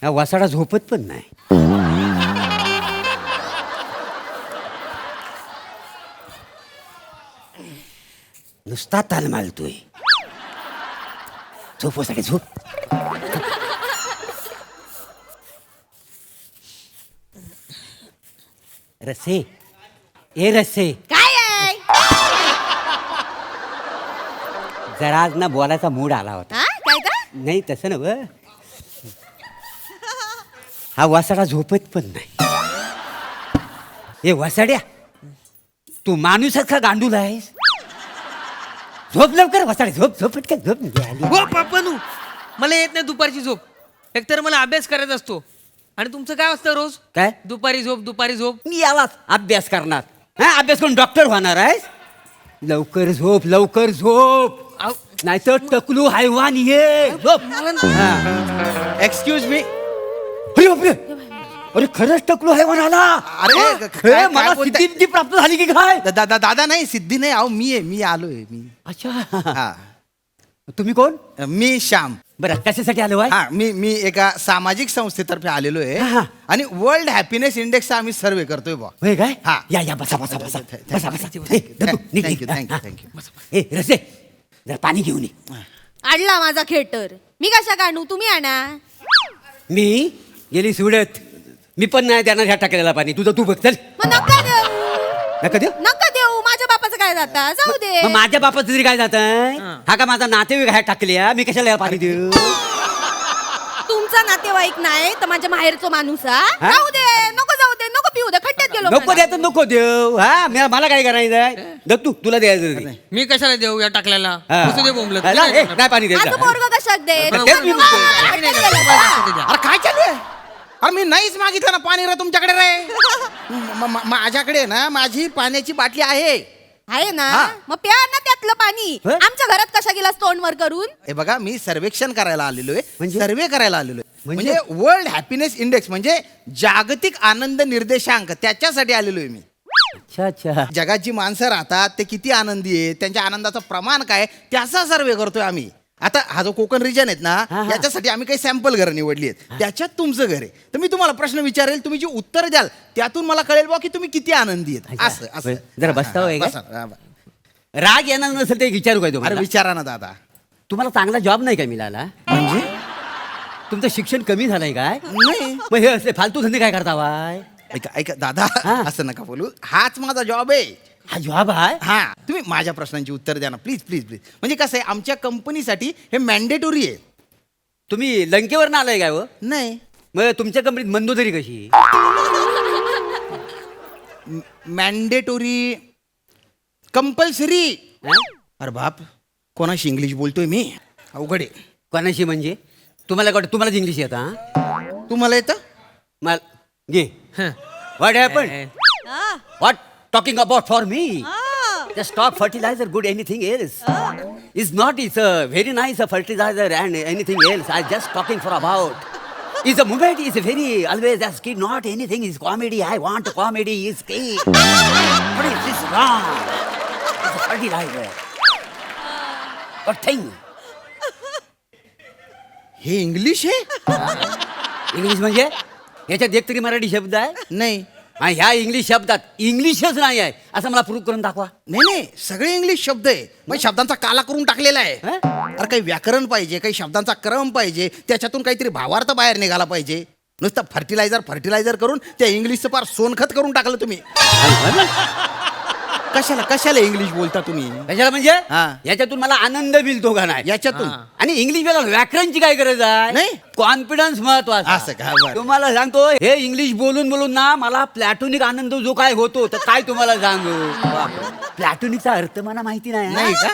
हा वासाडा झोपत पण नाही. नुसता ताल मालतोय. झोप वासाडे झोप. रसे ए रसे, काय आहे? जरा आज ना बोलायचा मूड आला होता. हा? काय तर? नाही तसं नव, हा वासाडा झोपत पण नाही. ए वासाड्या, तू माणूसच का गांडूल आहेस? झोप लवकर वासाडे, झोप झोप पटकन झोप. हो पापानू, मला येत नाही दुपारची झोप. एकतर मला अभ्यास करायचा असतो आणि तुमचं काय असतं रोज? काय? दुपारी झोप दुपारी झोप. मी यालाच अभ्यास करणार. हा अभ्यास करून डॉक्टर होणार आहेस? लवकर झोप लवकर झोप, आव, नाहीतर टकलू हैवान ये. झोप. मला एक्सक्यूज मी. अरे बापरे, अरे खरंच टकलू हैवान आला. अरे, हे, काय मला बोलताय? सिद्धी प्राप्त झाली की काय? दादा नाही, सिद्धी नाही. अहो मी आलोय मी. अच्छा, हा तुम्ही कोण? मी श्याम. बरं कशासाठी आलो आहे? हा मी एका सामाजिक संस्थेतर्फे आलेलो आहे हा, हा. आणि वर्ल्ड हॅपीनेस इंडेक्सचा आम्ही सर्वे करतोय बा. होय काय? हा. या या बसा बसा बसा बसा बसा. Thank ए, you, धबधू, निघ, thank you, निघ. thank you, हा, thank you. हा. ए रसे, जरा पाणी घेऊन ये. आणला माझा खेटर. मी कशा काढू? तुम्ही आणा. मी गेली सुडत, मी पण नाही देणार ह्या टाकलेला पाणी. तुझं तू बघ चल. मग नका देऊ, नका देऊ. नका देऊ. माझ्या बापाचं काय जाता? जाऊ दे. मग माझ्या बापाचं तरी काय जात आहे? हा का माझा नातेवाईक ह्या टाकल्या, मी कशाला याला पाणी देऊ? तुमचा नातेवाईक नाही तर माझ्या माहेरचा माणूस हा? हा? जाऊ दे, नको जाऊ दे, नको पिऊ दे. खड्ड्यात गेलो नको मला. द्या तर नको देऊ. हा मला काय करायचंय? दत्तू तुला द्यायचं तरी. मी कशाला देऊ या टाकल्याला? हा. बसू दे बोंबलत. हा, नाही, नाही पाणी द्यायचं. असं पोरगं कशात दे? पण नको तेच मी देऊ. म्हणतोय. हा, नाही, नाही, खड्ड्यात गेलो नाही, का? नाही, नाही. अरे काय चालू आहे? अरे मी नाहीच मागितलं ना पाणी रे तुमच्याकडे रे. माझ्याकडे ना माझी पाण्याची बाटली आहे. आहे ना, हा. मग प्या ना त्यातलं पाणी. हं? आमच्या घरात कशा गेला तोंडवर करून? हे बघा मी सर्वेक्षण करायला आलेलो आहे. म्हणजे? सर्वे करायला आलेलो आहे. म्हणजे? म्हणजे वर्ल्ड हॅपीनेस इंडेक्स म्हणजे जागतिक आनंद निर्देशांक, त्याच्यासाठी आलेलो आहे मी. अच्छा अच्छा. जगात जी माणसं राहतात ते किती आनंदी आहेत, त्यांच्या आनंदाचं प्रमाण काय, त्याचा सर्वे करतोय आम्ही. आता हा जो कोकण रिजन आहेत ना, हा, हा. याच्यासाठी आम्ही काही सॅम्पल घरं निवडली आहेत. त्याच्यात तुमचं घर आहे. तर मी तुम्हाला प्रश्न विचारेल, तुम्ही जी उत्तर द्याल त्यातून मला कळेल बा की तुम्ही किती आनंदी आहेत. असं असं. जरा बसता होय का? बसा, हा, बसा. राग येणार नसेल ते विचारू काय अरे तुम्हाला? विचारा ना दादा. तुम्हाला चांगला जॉब नाही का मिळाला? म्हणजे तुमचं शिक्षण कमी झालंय काय? नाही. मग हे असले फालतू धंदे काय करता वाय? ऐका ऐका दादा, हा. असं नका बोलू. हाच माझा जॉब आहे. हा जॉब आहे? हा तुम्ही माझ्या प्रश्नांची उत्तर द्या ना प्लीज प्लीज प्लीज. म्हणजे कसं आहे, आमच्या कंपनीसाठी हे मॅन्डेटोरी आहे. तुम्ही लंकेवर आलाय काय व? नाही, मग तुमच्या कंपनीत मंदोदरी कशी? मॅन्डेटोरी कंपल्सरी. हा? अरे बाप, कोणाशी इंग्लिश बोलतोय मी? अवघड आहे. कोणाशी म्हणजे? तुम्हाला इंग्लिश येतं हा? तुम्हाला येतं? मला घे. What happen? What talking about for me? Just talk fertilizer, good anything else. It's not, it's a very nice fertilizer and anything else. I just talking for about. It's a movement, it's a very always as kid, not anything is comedy. I want comedy is key. What is this wrong? It's a fertilizer. What thing? हे English आहे? English म्हणजे? याच्यात एक तरी मराठी शब्द आहे? नाही आणि ह्या इंग्लिश शब्दात इंग्लिशच नाही आहे असं मला प्रूव्ह करून दाखवा. नाही नाही, सगळे इंग्लिश शब्द आहे. मग शब्दांचा काला करून टाकलेला आहे. हं? अरे काही व्याकरण पाहिजे, काही शब्दांचा क्रम पाहिजे, त्याच्यातून काहीतरी भावार्थ बाहेर निघाला पाहिजे. नुसतं फर्टिलायझर करून त्या इंग्लिशचं फार सोनखत करून टाकलं तुम्ही. कशाला इंग्लिश बोलता तुम्ही? कशाला म्हणजे? हा. याच्यातून मला आनंद मिळतो का नाही? याच्यातून आणि इंग्लिश बोलायला व्याकरणची काय गरज आहे? नाही. कॉन्फिडन्स महत्वाचा. असं का? बरं. तुम्हाला सांगतो हे इंग्लिश बोलून बोलून ना मला प्लॅटोनिक आनंद जो काय होतो तर काय तुम्हाला सांगू. प्लॅटोनिकचा अर्थ मला माहिती नाही. नाही का?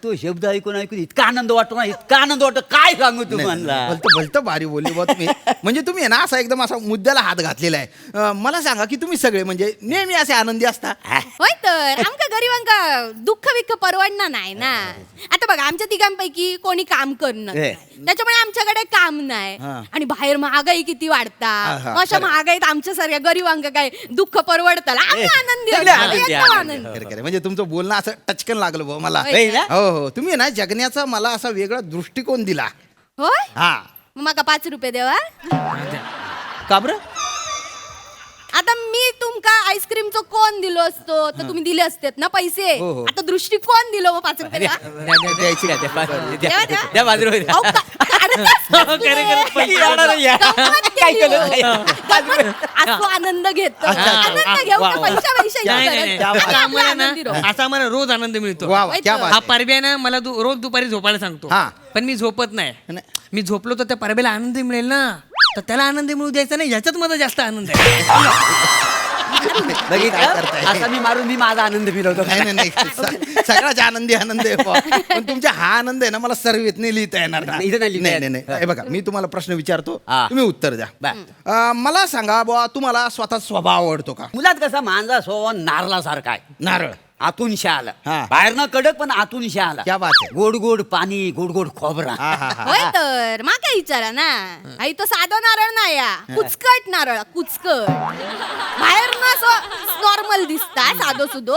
तो शब्द ऐकून इतका आनंद वाटतो ना, इतका आनंद वाटतो काय सांगू तुम्हाला. भलतं भारी बोलले बा तुम्ही. म्हणजे तुम्ही आहे ना असा एकदम असा मुद्द्याला हात घातलेला आहे. मला सांगा की तुम्ही सगळे म्हणजे नेहमी असे आनंदी असता? होय तर आमका गरीबांका दुःख विख परवडणार नाही ना. आता बघा आमच्या तिघांपैकी कोणी काम करणार नाही. त्याच्यामुळे आमच्याकडे काम नाही. हा. आणि बाहेर महागाई किती हा, वाढता. हा, अशा खरं. महागाईत आमच्या सारख्या गरीबांका काय दुःख परवडतं? आम्ही आनंदी सगळे असतो. आनंदी, एकदम आनंदी. आनंदी. खरं, म्हणजे तुमचं बोलणं असं टचकन लागलं भाऊ मला. होय ना? हो हो, तुम्ही ना जगण्याचा मला असा वेगळा दृष्टिकोन दिला. होय? हा मग माका 5 रुपये देवा. का बरं? आता मी तुमका आईस्क्रीमचं कोण दिलो असतो तर तुम्ही दिले असतेत ना पैसे. हो, हो. आता दृष्टिकोन दिलो मग 5 रुपये द्या. द्यायची का? द्या, द्या. द्या बाजूला अहो, काढताच कसले? पैसे देणार या. गंमत काय केली केलं? हो. गंमत. असो आनंद घेतो. आनंद घेऊ का? पैशाची नाही, नाही, गरज नाही. नाही. आता आम्हाला आनंदी राहू. ना असा आम्हाला रोज आनंद मिळतो. वा वा, क्या हा बात परब्या ना मला रोज दुपारी झोपायला सांगतो. हा. पण मी झोपत नाही. नाही. मी झोपलो तर त्या परब्याला आनंद मिळेल ना, तर त्याला आनंद मिळू द्यायचा नाही, ह्याच्यात माझा जास्त आनंद आहे. बघितलं असा मी मारून मी माझा आनंद मिळवतो. नाही नाही सगळ्याच आनंदी आनंद आहे बुवा. पण तुमचा हा आनंद आहे ना मला सर्वेत नाही लिहिता येणार ना. इथं नाही लिहिता नाही येत. नाही नाही. हे बघा मी तुम्हाला प्रश्न विचारतो हा. तुम्ही उत्तर द्या. बर. मला सांगा बुवा तुम्हाला स्वतः स्वभाव आवडतो का? मुलात कसा मांजा स्वभाव नारळासारखा आहे. नारळ. आतून शाल हा. बाहेरनं कडक पण आतून शाल. क्या बात आहे. गोड गोड पाणी गोड गोड खोबरा. हा हा हा. होय तर मा काय विचारा ना. आई तो साधा नारळ नाही या, कुचकट नारळ, कुचकट. बाहेर ना नॉर्मल दिसता साधो सुधो,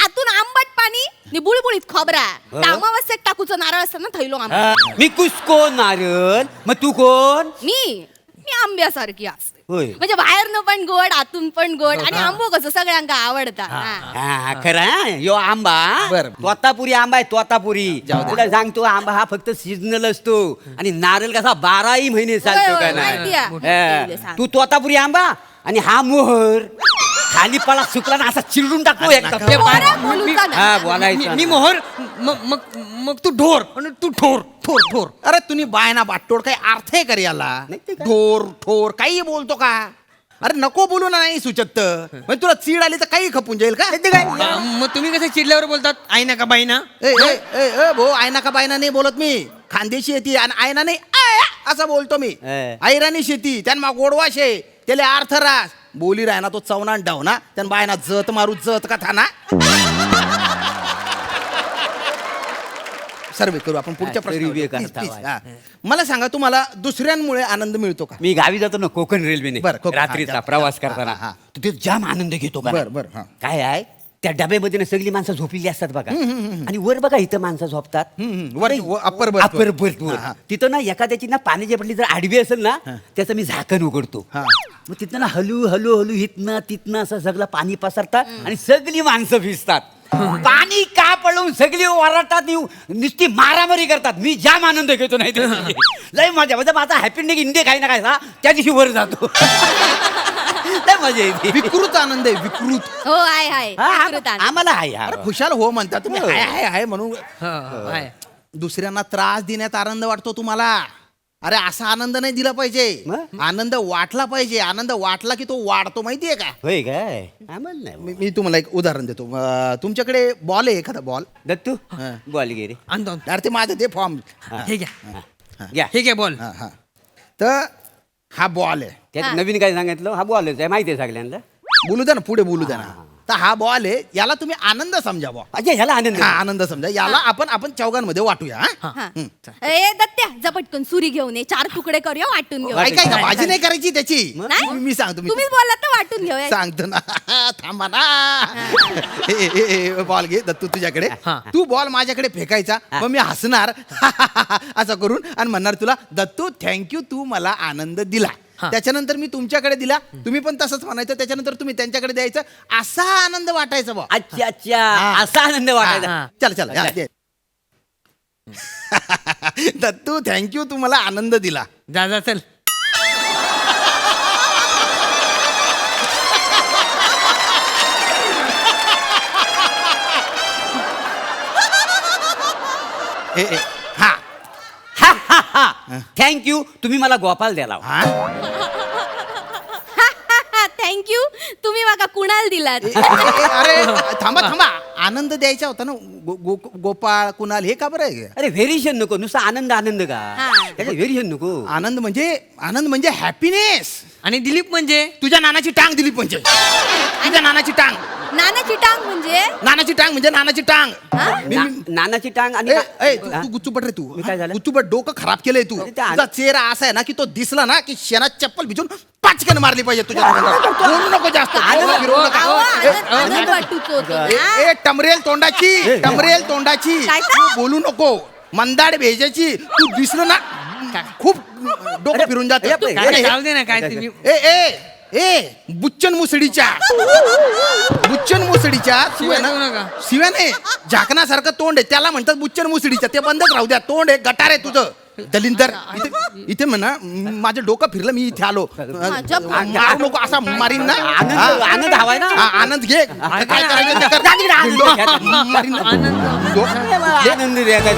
आतून आंबट पाणी नि बुळबुळीत खोबरा. अमावस्येक टाकूचं नारळ असतं ना थैलो आंबा. हा, मी कुसको नारळ मग तू कोण? मी आंब्यासारखी असते. होय. म्हणजे बाहेरनं पण गोड आतून पण गोड आणि आंबो कसं सगळ्यांका आवडता. हा, खरं यो आंबा बरं. तोतापुरी आंबा आहे तोतापुरी. तुला सांगतो आंबा हा फक्त सीजनल असतो आणि नारळ कसा 12ही महिने चालतो होय, का माहिती आहे. नाही. तू तोतापुरी आंबा आणि हा मोहर खाली पळा सुकला ना असा चिरडून टाकतो एकदा. ते पोरं बोलूचा ना. हा, बोलायचं मी ना. मोहर मग तू ढोर आणि तू ठोर ठोर ठोर. अरे तुम्ही बायना बाटोड काही अर्थ आहे का रे याला? नाही ते काय? ठोर ठोर काही बोलतो का? अरे नको बोलू ना नाही सुचत. म्हणजे तुला चीड आली तर काही खपून जाईल का? ते काय? मग तुम्ही कसं चिडल्यावर बोलतात आई ना का बाई ना? ए ए ए ए भाऊ आयना का बायना नाही बोलत मी. खानदेशी येते आणि आयना नाही आय असं बोलतो मी. आयराणी शेती त्यांना गोडवा शे त्याला अर्थ रास बोली राय ना तो चवना डाव ना त्यान बायना जत मारू जत का थाना. सर्वे करू आपण पुढच्या हा, सर्वे प्रश्नावर. करता Please, please, हा. मला सांगा तुम्हाला दुसऱ्यांमुळे आनंद मिळतो का? मी गावी जातो ना कोकण रेल्वेने बरं, कोकण. रात्रीचा हा, प्रवास हा, करताना हा, हा. तिथे जाम आनंद घेतो का नाही? बरं, बरं, हा. काय आहे त्या डब्यामध्ये ना सगळी माणसं झोपलेली असतात बघा आणि वर बघा इथं माणसं झोपतात. वर upper berth वर. अपर बर्थ वर हा, हा. तिथं ना एखाद्याची ना पाण्याची बाटली जर आडवी असेल ना त्याचं मी झाकण उघडतो. हा. मग तिथं ना हलू हलू हलू हितनं तिथनं असं सगळं पाणी पसरतात आणि सगळी माणसं भिजतात. पाणी का पळवून सगळी ओरडतात नुसती मारामारी करतात. मी जाम आनंद घेतो नाही त्या दिवशी. लय मजा म्हणजे माझा हॅपी डे इंडे काही ना काय त्या दिवशी वर जातो. लय मजा येते. विकृत आनंद आहे विकृत. हो आहे आहे. हा, विकृत आनंद. आम्हाला आहे हा. अरे खुशाल हो म्हणता तुम्ही. हो. हाय हाय म्हणून हा, आहे. दुसऱ्यांना त्रास देण्यात आनंद वाटतो तुम्हाला. अरे असा आनंद नाही दिला पाहिजे. मग? आनंद वाटला पाहिजे. आनंद वाटला की तो वाढतो माहितीये का? होय काय आम्हाला नाही. मी तुम्हाला एक उदाहरण देतो. तुमच्याकडे बॉल आहे एखादा बॉल? दत्तू हा. बॉल गे रे. आणतो अरे ते माझं ते फॉर्म. हे घ्या घ्या हे घ्या बॉल. हा हा तर हा बॉल आहे. त्यात नवीन काय सांगितलं हा बॉलच आहे माहिती आहे सगळ्यांना. बोलू द्या ना पुढे बोलू द्या ना. तर हा बॉल आहे याला तुम्ही आनंद समजा बॉ. अच्छा ह्याला आनंद हा आनंद समजा याला आपण चौघांमध्ये वाटूया. हा? हा. ए दत्त्या जा पटकन सुरी घेऊन ये 4 तुकडे करूया वाटून घेऊ. ऐकाय का भाजी नाही करायची त्याची. नाही? मी सांगतो मी तुम्हीच बोललात तर वाटून घेऊया. सांगतो ना. थांबा ना. बॉल घे दत्तू तुझ्याकडे. हा. तू बॉल माझ्याकडे फेकायचा मग मी हसणार असं करून आणि म्हणणार तुला दत्तू थँक्यू तू मला आनंद दिला. हा. त्याच्यानंतर मी तुमच्याकडे दिला तुम्ही पण तसंच म्हणायचं. त्याच्यानंतर तुम्ही त्यांच्याकडे द्यायचं असा आनंद वाटायचा बॉ. अच्छा अच्छा असा आनंद वाटायचा. हा. चल चल या, दे. दत्तू थँक्यू तू मला आनंद दिला. जा जा चल. हा थँक्यू तुम्ही मला गोपाल द्याला. हा थँक्यू तुम्ही बघा कुणाल दिलात. अरे थांबा थांबा आनंद द्यायचा होता ना. गोपाळ कुणाल हे का बरं आहे? अरे व्हेरिएशन नको नुसतं आनंद आनंद का हा. त्याचं व्हेरिएशन नको. आनंद म्हणजे हॅपीनेस. आणि दिलीप म्हणजे तुझ्या नानाची टांग दिली म्हणजे तुझ्या नानाची टांग. नानाची टांग म्हणजे नानाची टांग म्हणजे नानाची टांग. नानाची टांग आणि तू गुच्चूपट रे तू. मी काय झालं? गुच्चूपट डोकं खराब केलंय तू. अरे ते तुझा चेहरा असा आहे ना की तो दिसला ना की शेणात चप्पल भिजून पाचक्यानं मारली पाहिजे तुझ्या तोंडाला. बोलू नको जास्त. फिरवू नका. अहो, आनंद वाटूच होतो. ए टमरेल तोंडाची टमरेल तोंडाची काय तू बोलू नको. मंदाड भेजाची तू दिसलं ना खूप डोकं फिरून जात अरे, काय जाऊ दे ना काय तुम्ही ए ए ए बुच्चन मुसडीच्या शिव्या देऊ नका. ना शिव्या नाही झाकणासारखं तोंड आहे त्याला म्हणतात बुच्चन मुसडीच्या ते बंदच राहू द्या तोंड आहे गटार आहे तुझं दलिंदर इथे म्हणा माझं डोकं फिरलं मी इथे आलो मार नको असा मारीन ना आनंद हवाय ना हा, आनंद घे काय करायचं ते कर. आनंद मारीन ना. आनंद डोकं- आनंद देतात.